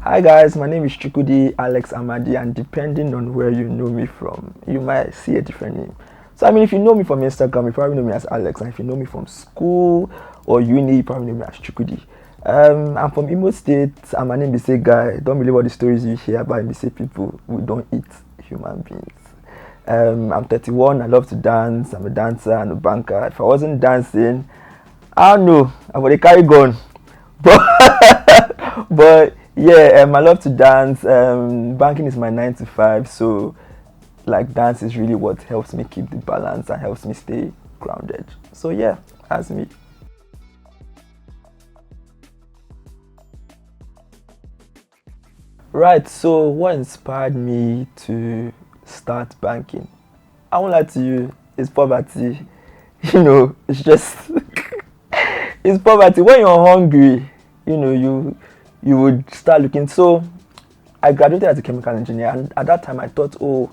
Hi guys, my name is Chukwudi Alex Amadi, and depending on where you know me from, you might see a different name. So I mean, if you know me from Instagram, you probably know me as Alex, and if you know me from school or uni, you probably know me as Chukwudi. I'm from Imo State, and my name is a guy. Don't believe all the stories you hear about Mbise people. We don't eat human beings. I'm 31. I love to dance. I'm a dancer and a banker. If I wasn't dancing, I don't know. I would carry gun. But yeah, I love to dance. Banking is my 9 to 5, so like dance is really what helps me keep the balance and helps me stay grounded. So yeah, that's me. Right, so what inspired me to start banking? I won't lie to you, it's poverty. It's just it's poverty. When you're hungry, you would start looking. So I graduated as a chemical engineer, and at that time I thought, oh,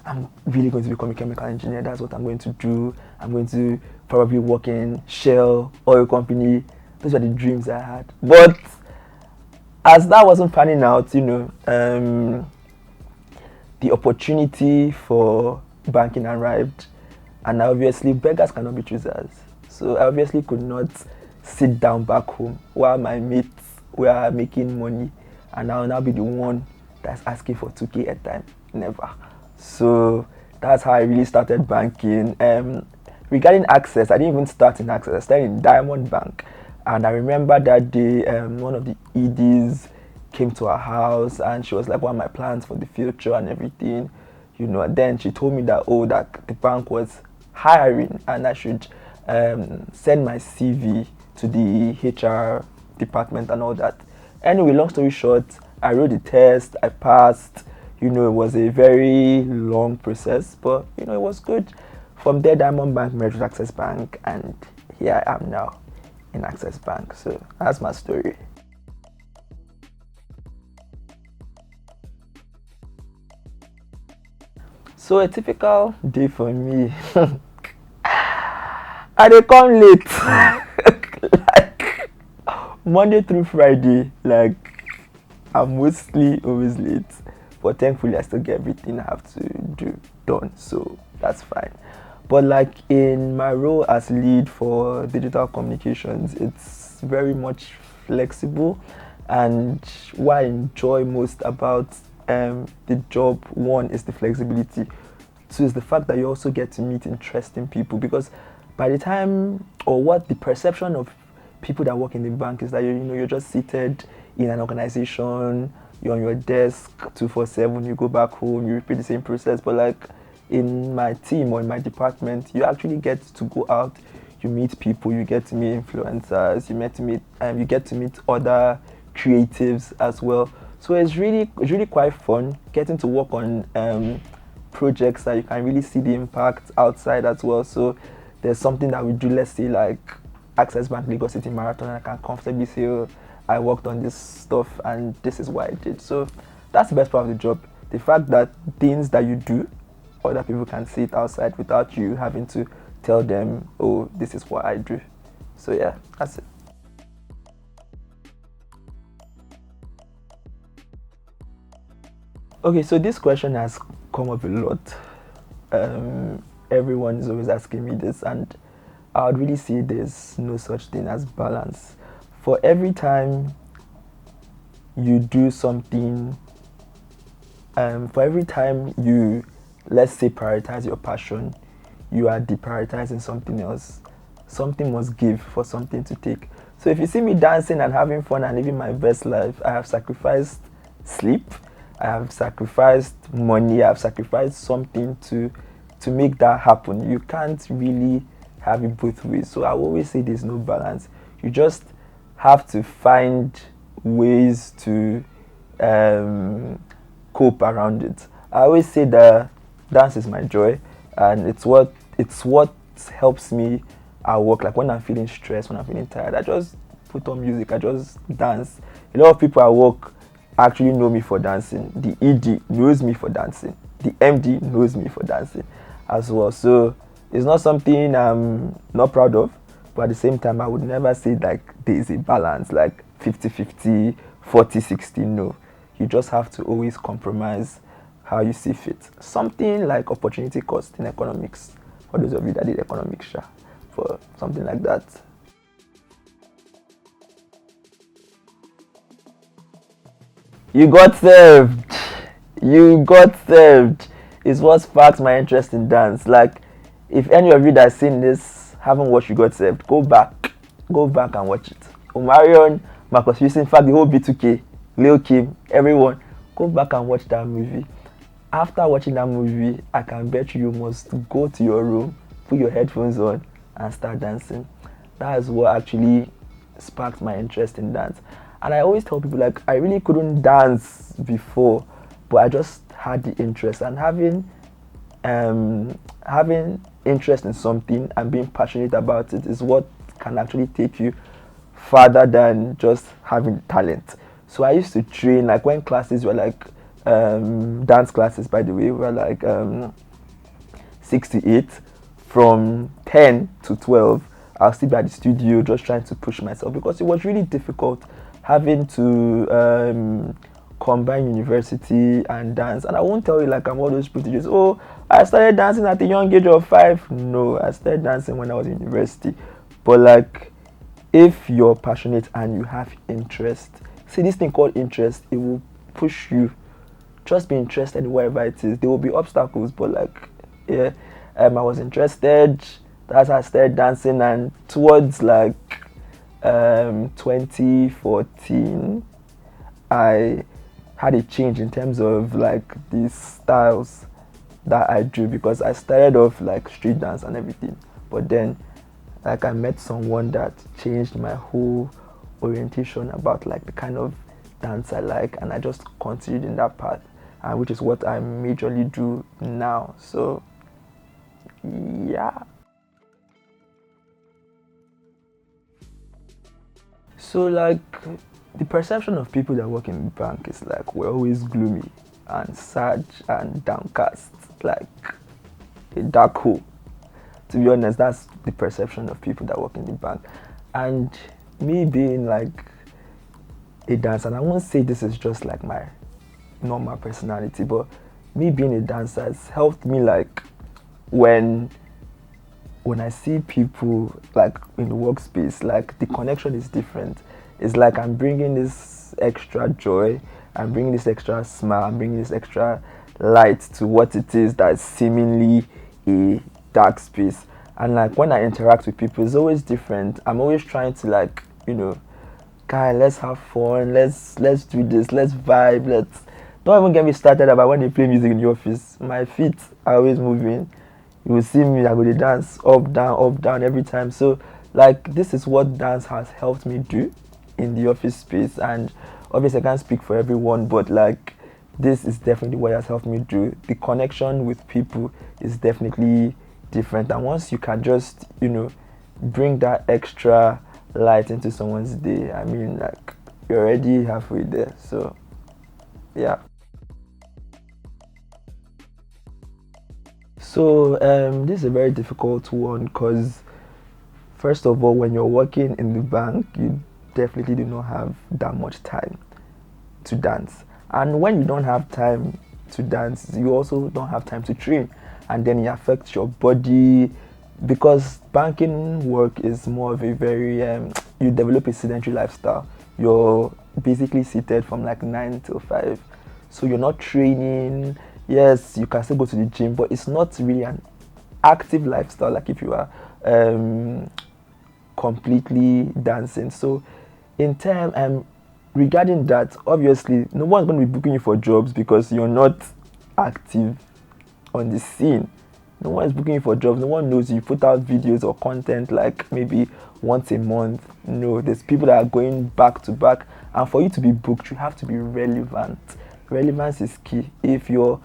I'm really going to become a chemical engineer. That's what I'm going to do. I'm going to probably work in Shell, oil company. Those were the dreams I had. But as that wasn't panning out, the opportunity for banking arrived, and obviously beggars cannot be choosers. So I obviously could not sit down back home while my mates were making money, and I'll now be the one that's asking for 2K at time. Never. So that's how I really started banking. Regarding access, I didn't even start in access. I started in Diamond Bank, and I remember that day one of the EDs came to our house, and she was like, "What are my plans for the future and everything?" And then she told me that that the bank was hiring, and I should send my CV to the HR department and all that. Anyway, long story short, I wrote the test, I passed. It was a very long process, but it was good. From there, Diamond Bank merged with Access Bank, and here I am now in Access Bank. So that's my story. So a typical day for me, I dey come late. Like Monday through Friday, like I'm mostly always late. But thankfully I still get everything I have to do done, so that's fine. But like in my role as lead for digital communications, it's very much flexible, and what I enjoy most about the job, one is the flexibility, two is the fact that you also get to meet interesting people, because by the time, or what the perception of people that work in the bank is that you're just seated in an organization, you're on your desk 247, you go back home, you repeat the same process. But like in my team or in my department, you actually get to go out, you meet people, you get to meet influencers, you get to meet other creatives as well. So it's really quite fun getting to work on projects that you can really see the impact outside as well. So there's something that we do, let's say like Access Bank Lagos City Marathon, and I can comfortably say, oh, I worked on this stuff and this is what I did. So that's the best part of the job. The fact that things that you do, other people can see it outside without you having to tell them, oh, this is what I do. So yeah, that's it. Okay, so this question has come up a lot. Everyone is always asking me this, and I would really say there's no such thing as balance. For every time you do something, for every time you, let's say, prioritize your passion, you are deprioritizing something else. Something must give for something to take. So if you see me dancing and having fun and living my best life, I have sacrificed sleep, I have sacrificed money, I have sacrificed something to make that happen. You can't really have it both ways. So I always say there's no balance. You just have to find ways to cope around it. I always say that dance is my joy, and it's what helps me at work. Like when I'm feeling stressed, when I'm feeling tired, I just put on music, I just dance. A lot of people at work actually know me for dancing. The ED knows me for dancing. The MD knows me for dancing as well. So it's not something I'm not proud of, but at the same time, I would never say like there is a balance, like 50-50, 40-60, no. you just have to always compromise how you see fit. Something like opportunity cost in economics, for those of you that did economics, for something like that. You got served. You got served. Is what sparked my interest in dance. Like, if any of you that seen this haven't watched You Got Served, go back and watch it. Omarion, Marcus Houston, in fact, the whole B2K, Lil Kim, everyone, go back and watch that movie. After watching that movie, I can bet you must go to your room, put your headphones on, and start dancing. That is what actually sparked my interest in dance. And I always tell people, like, I really couldn't dance before, but I just had the interest. And having interest in something and being passionate about it is what can actually take you farther than just having talent. So I used to train, like, when classes were like dance classes, by the way, were like 6 to 8, from 10 to 12 I'll still be at the studio just trying to push myself, because it was really difficult having to combine university and dance. And I won't tell you like I'm all those privileges. Oh, I started dancing at the young age of 5. No, I started dancing when I was in university. But like, if you're passionate and you have interest, see, this thing called interest, it will push you. Just be interested in whatever it is. There will be obstacles, but like, yeah, I was interested. That's how I started dancing. And towards like 2014, I had a change in terms of like these styles that I do, because I started off like street dance and everything, but then like I met someone that changed my whole orientation about like the kind of dance I like, and I just continued in that path, which is what I majorly do now. So yeah. So like, the perception of people that work in the bank is like we're always gloomy and sad and downcast, like a dark hole. To be honest, that's the perception of people that work in the bank. And me being like a dancer, and I won't say this is just like my normal personality, but me being a dancer has helped me, like, when I see people like in the workspace, like the connection is different. It's like I'm bringing this extra joy, I'm bringing this extra smile, I'm bringing this extra light to what it is that's seemingly a dark space. And like when I interact with people, it's always different. I'm always trying to, like, guy, let's have fun, let's do this, let's vibe, don't even get me started about when they play music in the office. My feet are always moving. You will see me, I go to dance up, down every time. So like, this is what dance has helped me do in the office space. And obviously I can't speak for everyone, but like, this is definitely what has helped me do. The connection with people is definitely different. And once you can just, bring that extra light into someone's day, I mean, like, you're already halfway there. So yeah. So this is a very difficult one, because first of all, when you're working in the bank, you definitely do not have that much time to dance. And when you don't have time to dance, you also don't have time to train, and then it affects your body, because banking work is more of a very you develop a sedentary lifestyle. You're basically seated from like 9 till 5, so you're not training. Yes, you can still go to the gym, but it's not really an active lifestyle like if you are completely dancing. So in term regarding that, obviously no one's going to be booking you for jobs because you're not active on the scene. No one is booking you for jobs. No one knows you put out videos or content like maybe once a month. No, there's people that are going back to back, and for you to be booked, you have to be relevant. Relevance is key. If you're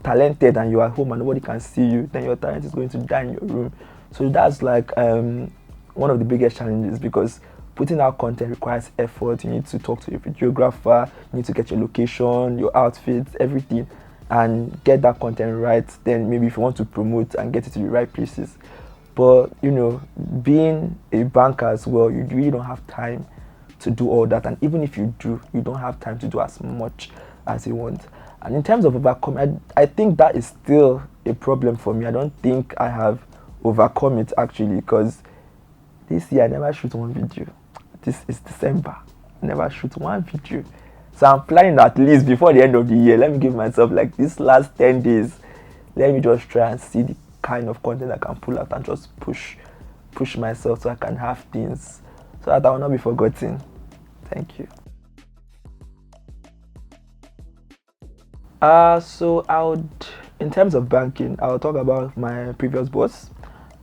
talented and you're at home and nobody can see you, then your talent is going to die in your room. So that's like one of the biggest challenges, because putting out content requires effort. You need to talk to your videographer, you need to get your location, your outfits, everything, and get that content right. Then maybe if you want to promote and get it to the right places. But being a banker as well, you really don't have time to do all that, and even if you do, you don't have time to do as much as you want. And in terms of overcoming, I think that is still a problem for me. I don't think I have overcome it actually, because this year I never shoot one video. This is December. I never shoot one video. So I'm planning at least before the end of the year, let me give myself like this last 10 days. Let me just try and see the kind of content I can pull out and just push myself so I can have things so that I will not be forgotten. Thank you. So in terms of banking, I'll talk about my previous boss.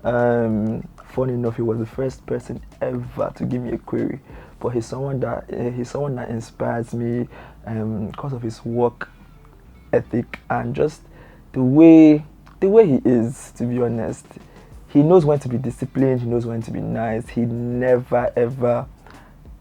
Funny enough, he was the first person ever to give me a query, but he's someone that inspires me because of his work ethic and just the way he is. To be honest, he knows when to be disciplined. He knows when to be nice. He never ever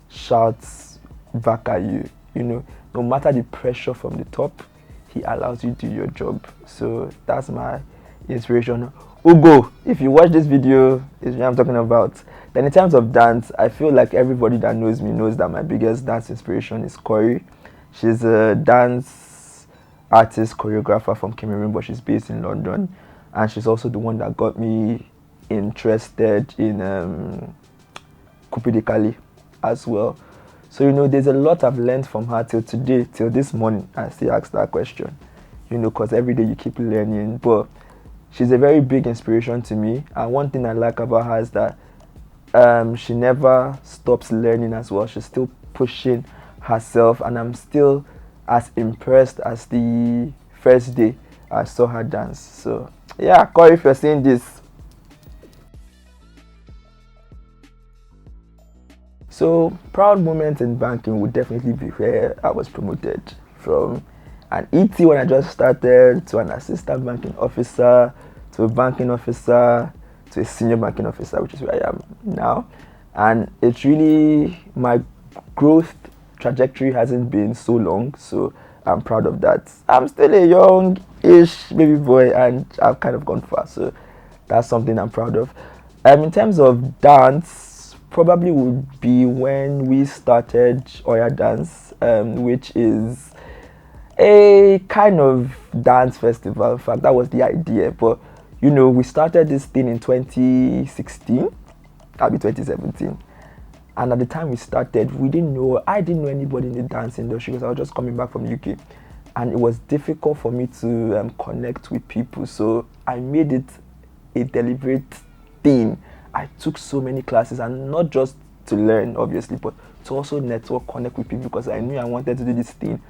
shouts back at you. You know, no matter the pressure from the top, he allows you to do your job. So that's my inspiration. Ugo, if you watch this video, is what I'm talking about. Then in terms of dance, I feel like everybody that knows me knows that my biggest dance inspiration is Corey. She's a dance artist, choreographer from Cameroon, but she's based in London. And she's also the one that got me interested in Cupid Kali as well. So, you know, there's a lot I've learned from her till today, till this morning. I still ask that question, you know, because every day you keep learning. But she's a very big inspiration to me. And one thing I like about her is that she never stops learning as well. She's still pushing herself, and I'm still as impressed as the first day I saw her dance. So, yeah, Corey, if you're seeing this. So, proud moment in banking would definitely be where I was promoted from an ET when I just started to an assistant banking officer to a banking officer to a senior banking officer, which is where I am now. And it's really, my growth trajectory hasn't been so long, so I'm proud of that. I'm still a young-ish baby boy and I've kind of gone far, so that's something I'm proud of. In terms of dance, probably would be when we started Oya Dance, which is a kind of dance festival. In fact, that was the idea. But, you know, we started this thing in 2016, that'll be 2017. And at the time we started, I didn't know anybody in the dance industry because I was just coming back from UK. And it was difficult for me to connect with people. So I made it a deliberate thing. I took so many classes, and not just to learn, obviously, but to also network, connect with people, because I knew I wanted to do this thing.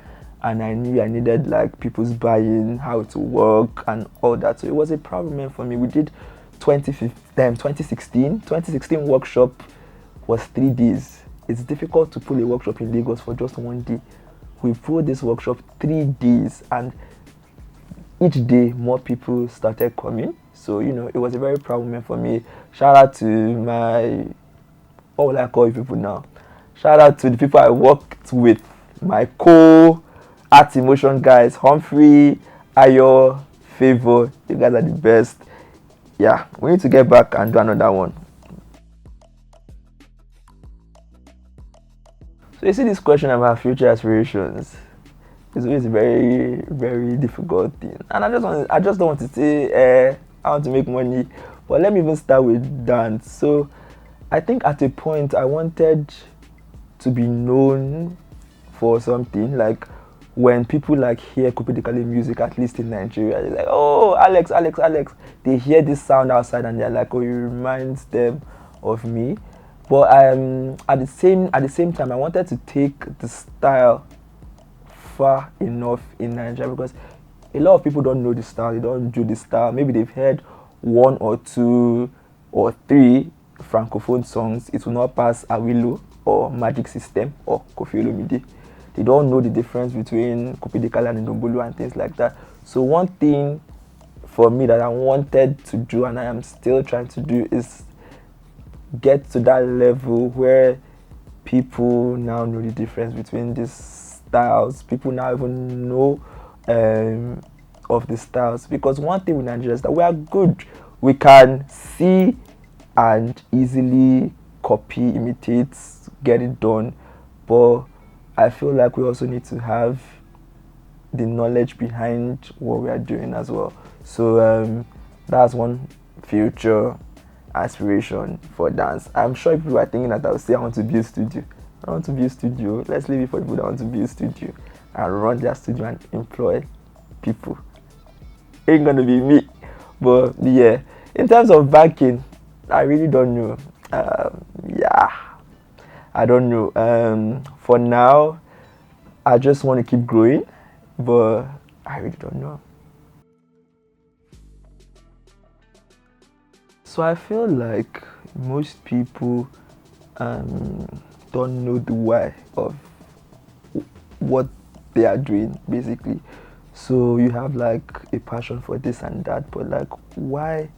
And I knew I needed like people's buy-in, how to work and all that. So it was a proud moment for me. We did 2016 workshop was 3 days. It's difficult to pull a workshop in Lagos for just 1 day. We pulled this workshop 3 days, and each day more people started coming. So, you know, it was a very proud moment for me. Shout out to what will I call you people now? Shout out to the people I worked with, my art emotion guys, Humphrey, Ayo, Favor. You guys are the best. Yeah, we need to get back and do another one. So you see this question about future aspirations. It's always a very, very difficult thing. And I just don't want to say I want to make money. But let me even start with dance. So I think at a point I wanted to be known for something. Like when people like hear Kupidikali music, at least in Nigeria, they're like, oh, Alex. They hear this sound outside and they're like, oh, it reminds them of me. But at the same time, I wanted to take the style far enough in Nigeria, because a lot of people don't know the style, they don't do the style. Maybe they've heard 1 or 2 or 3 francophone songs. It will not pass Awilo or Magic System or Kofi Olomide. They don't know the difference between Kupidikali and Ndombolo and things like that. So one thing for me that I wanted to do, and I am still trying to do, is get to that level where people now know the difference between these styles. People now even know of the styles, because one thing with Nigeria is that we are good. We can see and easily copy, imitate, get it done, but I feel like we also need to have the knowledge behind what we are doing as well. So that's one future aspiration for dance. I'm sure people are thinking that I will say I want to build studio. I want to build studio. Let's leave it for people that want to build studio and run their studio and employ people. Ain't gonna be me. But yeah, in terms of banking, I really don't know. Yeah, I don't know. For now, I just want to keep growing, but I really don't know. So I feel like most people don't know the why of what they are doing, basically. So you have like a passion for this and that, but like, why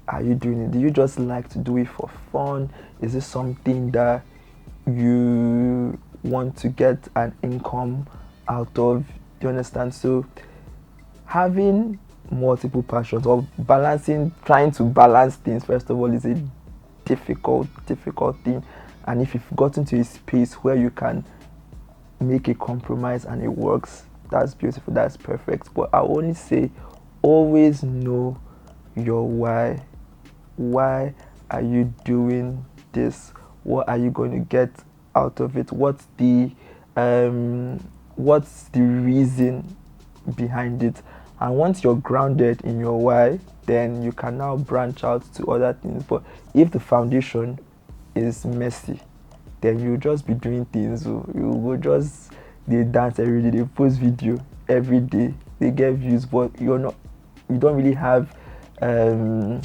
are you doing it? Do you just like to do it for fun? Is it something that you want to get an income out of? Do you understand? So having multiple passions or trying to balance things, first of all, is a difficult thing. And if you've gotten to a space where you can make a compromise and it works, that's beautiful, that's perfect. But I only say, always know your why. Why are you doing this? What are you going to get out of it? What's the reason behind it? And once you're grounded in your why, then you can now branch out to other things. But if the foundation is messy, then you'll just be doing things. You will just, they dance every day, they post video every day, they get views, but you don't really have a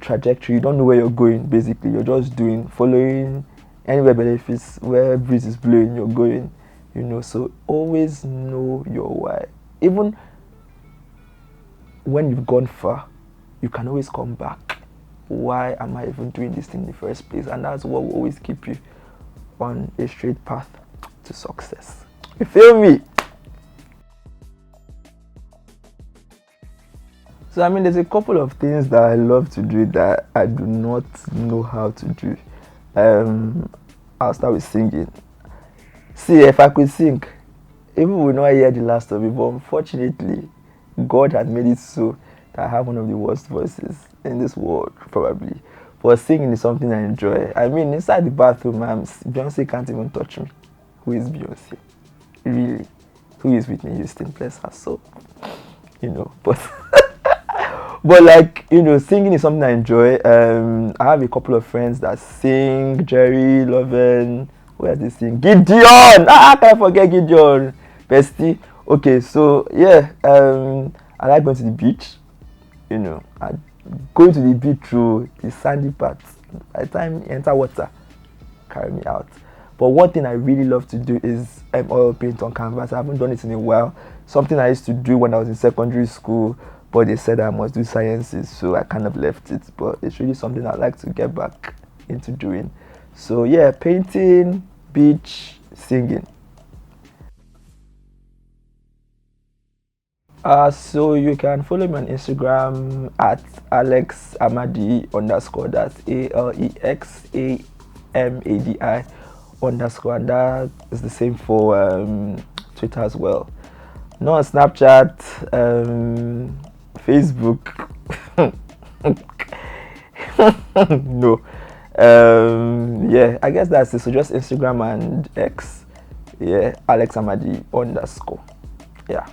trajectory. You don't know where you're going. Basically, you're just following anywhere benefits, where breeze is blowing, you're going. So always know your why. Even when you've gone far, you can always come back. Why am I even doing this thing in the first place? And that's what will always keep you on a straight path to success. You feel me? So I mean, there's a couple of things that I love to do that I do not know how to do. I'll start with singing. See, if I could sing, people will not hear the last of it, but unfortunately, God had made it so that I have one of the worst voices in this world, probably. But singing is something I enjoy. I mean, inside the bathroom, Beyonce can't even touch me. Who is Beyonce? Really? Who is Whitney Houston? Bless her soul. But but like, singing is something I enjoy. I have a couple of friends that sing. Jerry, Loven, where they sing? Gideon! I can't forget Gideon. Bestie. Okay, so yeah, I like going to the beach. Going to the beach through the sandy parts. By the time you enter water, carry me out. But one thing I really love to do is oil paint on canvas. I haven't done it in a while. Something I used to do when I was in secondary school, but they said I must do sciences, so I kind of left it. But it's really something I like to get back into doing. So yeah, painting, beach, singing. So you can follow me on Instagram at ALEX CHUKWUDI _. That's ALEX AMADI _. And that is the same for Twitter as well. No on Snapchat, Facebook. No. Yeah, I guess that's it. So just Instagram and X. Yeah, ALEX CHUKWUDI _. Yeah.